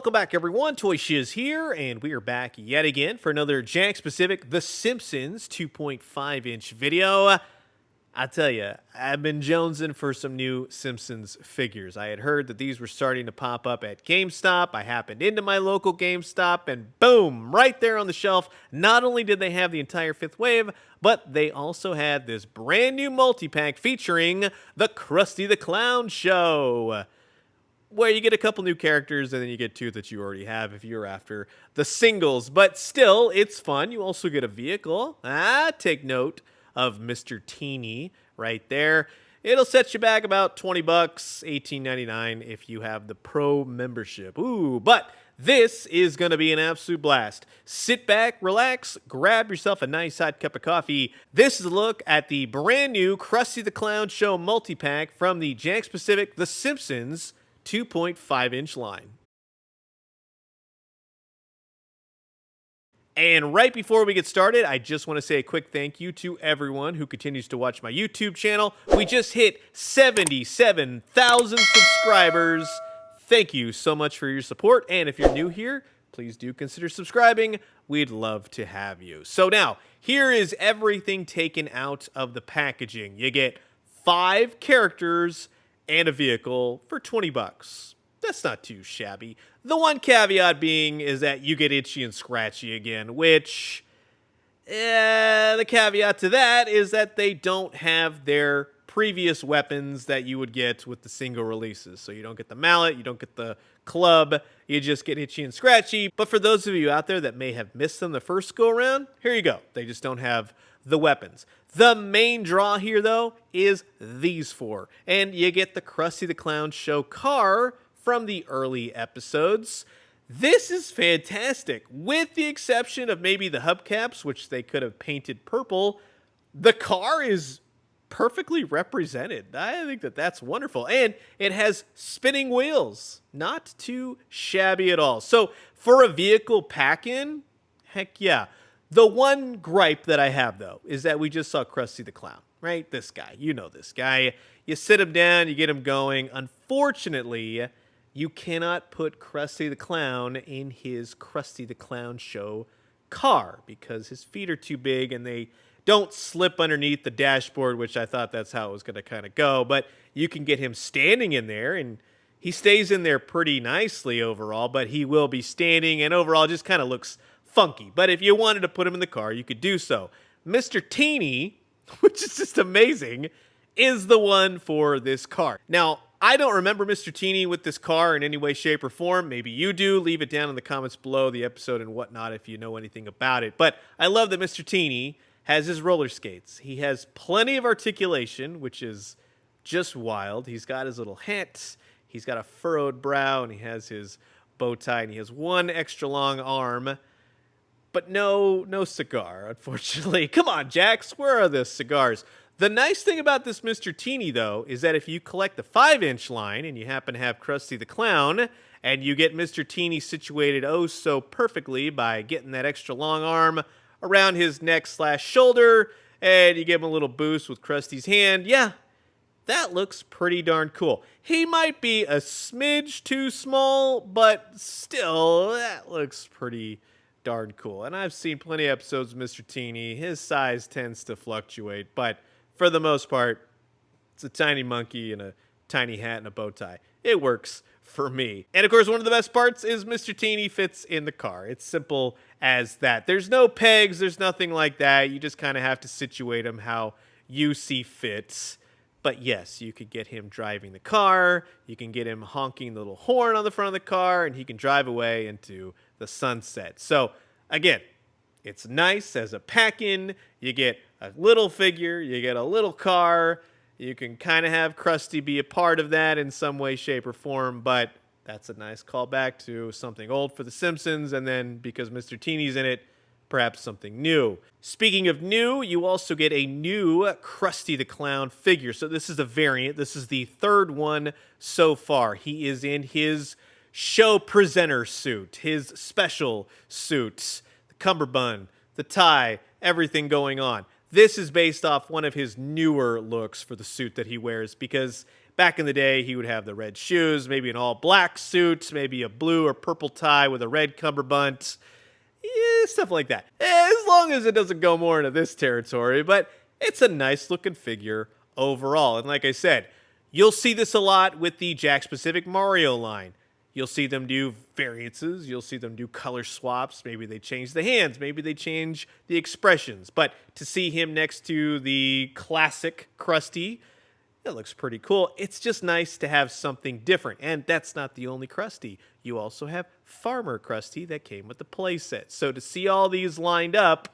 welcome back everyone, Toy Shiz here, and we are back yet again for another Jakks specific The Simpsons 2.5-inch video. I tell you, I've been jonesing for some new Simpsons figures. I had heard that these were starting to pop up at GameStop. I happened into my local GameStop, and boom, right there on the shelf, not only did they have the entire fifth wave, but they also had this brand new multi-pack featuring the Krusty the Clown show, where you get a couple new characters and then you get two that you already have if you're after the singles. But still, it's fun. You also get a vehicle. Take note of Mr. Teeny right there. It'll set you back about 20 bucks, $18.99 if you have the pro membership. Ooh, but this is going to be an absolute blast. Sit back, relax, grab yourself a nice hot cup of coffee. This is a look at the brand new Krusty the Clown show multi-pack from the Jakks Pacific The Simpsons 2.5-inch line. And right before we get started, I just want to say a quick thank you to everyone who continues to watch my YouTube channel. We just hit 77,000 subscribers. Thank you so much for your support. And if you're new here, please do consider subscribing. We'd love to have you. So now, here is everything taken out of the packaging. You get 5 characters and a vehicle for 20 bucks. That's not too shabby. The one caveat being is that you get itchy and scratchy again, which, the caveat to that is that they don't have their previous weapons that you would get with the single releases. So you don't get the mallet, you don't get the club, you just get itchy and scratchy. But for those of you out there that may have missed them the first go around, here you go. They just don't have the weapons. The main draw here, though, is these 4. And you get the Krusty the Clown show car from the early episodes. This is fantastic. With the exception of maybe the hubcaps, which they could have painted purple, the car is perfectly represented. I think that that's wonderful. And it has spinning wheels. Not too shabby at all. So for a vehicle pack-in, heck yeah. The one gripe that I have, though, is that we just saw Krusty the Clown, right? This guy. You know this guy. You sit him down, you get him going. Unfortunately, you cannot put Krusty the Clown in his Krusty the Clown show car because his feet are too big and they don't slip underneath the dashboard, which I thought that's how it was going to kind of go. But you can get him standing in there, and he stays in there pretty nicely overall, but he will be standing, and overall just kind of looks funky. But if you wanted to put him in the car, you could do so. Mr. Teeny, which is just amazing, is the one for this car. Now, I don't remember Mr. Teeny with this car in any way, shape, or form. Maybe you do. Leave it down in the comments below the episode and whatnot if you know anything about it. But I love that Mr. Teeny has his roller skates. He has plenty of articulation, which is just wild. He's got his little hat. He's got a furrowed brow, and he has his bow tie, and he has one extra long arm. But no cigar, unfortunately. Come on, Jakks, where are the cigars? The nice thing about this Mr. Teeny, though, is that if you collect the 5-inch line and you happen to have Krusty the Clown, and you get Mr. Teeny situated oh so perfectly by getting that extra long arm around his neck/shoulder, and you give him a little boost with Krusty's hand, yeah, that looks pretty darn cool. He might be a smidge too small, but still, that looks pretty darn cool. And I've seen plenty of episodes of Mr. Teeny. His size tends to fluctuate, but for the most part, it's a tiny monkey in a tiny hat and a bow tie. It works for me. And of course, one of the best parts is Mr. Teeny fits in the car. It's simple as that. There's no pegs, there's nothing like that. You just kind of have to situate him how you see fit. But yes, you could get him driving the car, you can get him honking the little horn on the front of the car, and he can drive away into the sunset. So, again, it's nice as a pack-in. You get a little figure, you get a little car, you can kind of have Krusty be a part of that in some way, shape, or form, but that's a nice callback to something old for The Simpsons, and then because Mr. Teeny's in it, perhaps something new. Speaking of new, you also get a new Krusty the Clown figure. So this is a variant. This is the 3rd one so far. He is in his show presenter suit, his special suit, the cummerbund, the tie, everything going on. this is based off one of his newer looks for the suit that he wears, because back in the day, he would have the red shoes, maybe an all-black suit, maybe a blue or purple tie with a red cummerbund, stuff like that. As long as it doesn't go more into this territory, but it's a nice-looking figure overall. And like I said, you'll see this a lot with the Jakks-specific Mario line. You'll see them do variances. You'll see them do color swaps. Maybe they change the hands. Maybe they change the expressions. But to see him next to the classic Krusty, it looks pretty cool. It's just nice to have something different. And that's not the only Krusty. You also have Farmer Krusty that came with the playset. So to see all these lined up,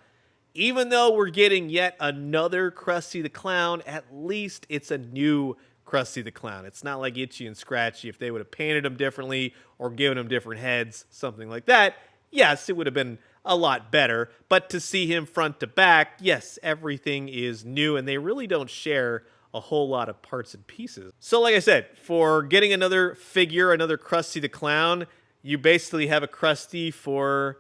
even though we're getting yet another Krusty the Clown, at least it's a new Krusty the Clown. It's not like Itchy and Scratchy. If they would have painted him differently or given him different heads, something like that, yes, it would have been a lot better. But to see him front to back, yes, everything is new, and they really don't share a whole lot of parts and pieces. So like I said, for getting another figure, another Krusty the Clown, you basically have a Krusty for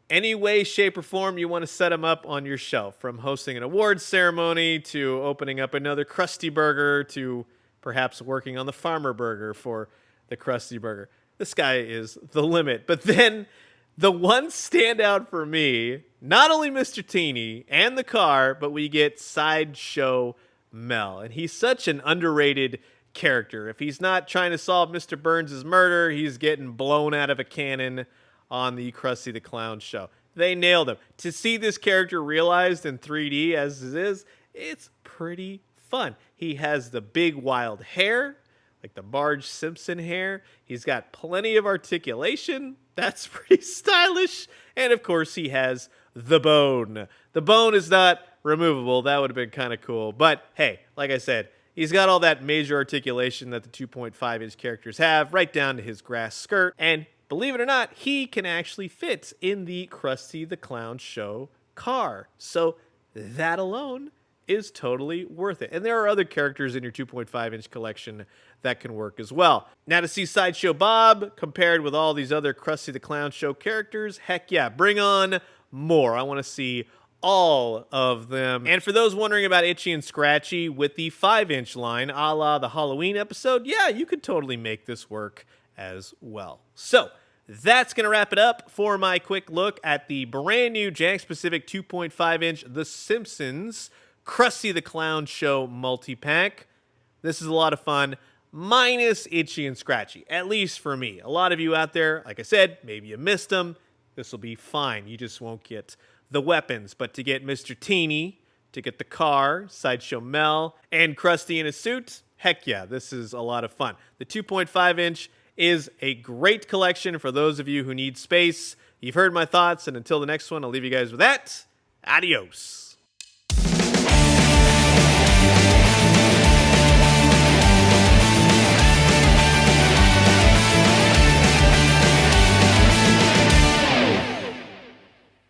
any way, shape, or form you want to set him up on your shelf, from hosting an awards ceremony to opening up another Krusty Burger to perhaps working on the Farmer Burger for the Krusty Burger. This guy is the limit. But then the one standout for me, not only Mr. Teeny and the car, but we get Sideshow Mel. And he's such an underrated character. If he's not trying to solve Mr. Burns' murder, he's getting blown out of a cannon on the Krusty the Clown show. They nailed him. To see this character realized in 3D as it is, it's pretty fun. He has the big wild hair, like the Marge Simpson hair. He's got plenty of articulation. That's pretty stylish. And of course, he has the bone. The bone is not removable. That would have been kind of cool. But hey, like I said, he's got all that major articulation that the 2.5-inch characters have, right down to his grass skirt. And believe it or not, he can actually fit in the Krusty the Clown show car. So that alone is totally worth it. And there are other characters in your 2.5-inch collection that can work as well. Now, to see Sideshow Bob compared with all these other Krusty the Clown show characters, heck yeah, bring on more. I want to see all of them. And for those wondering about Itchy and Scratchy with the 5-inch line, a la the Halloween episode, yeah, you could totally make this work as well. So that's going to wrap it up for my quick look at the brand new Jakks-specific 2.5-inch The Simpsons Krusty the Clown Show multi-pack. This is a lot of fun, minus Itchy and Scratchy, at least for me. A lot of you out there, like I said, maybe you missed them. This will be fine. You just won't get the weapons. But to get Mr. Teeny, to get the car, Sideshow Mel, and Krusty in a suit, heck yeah, this is a lot of fun. The 2.5-inch is a great collection for those of you who need space. You've heard my thoughts, and until the next one, I'll leave you guys with that. Adios.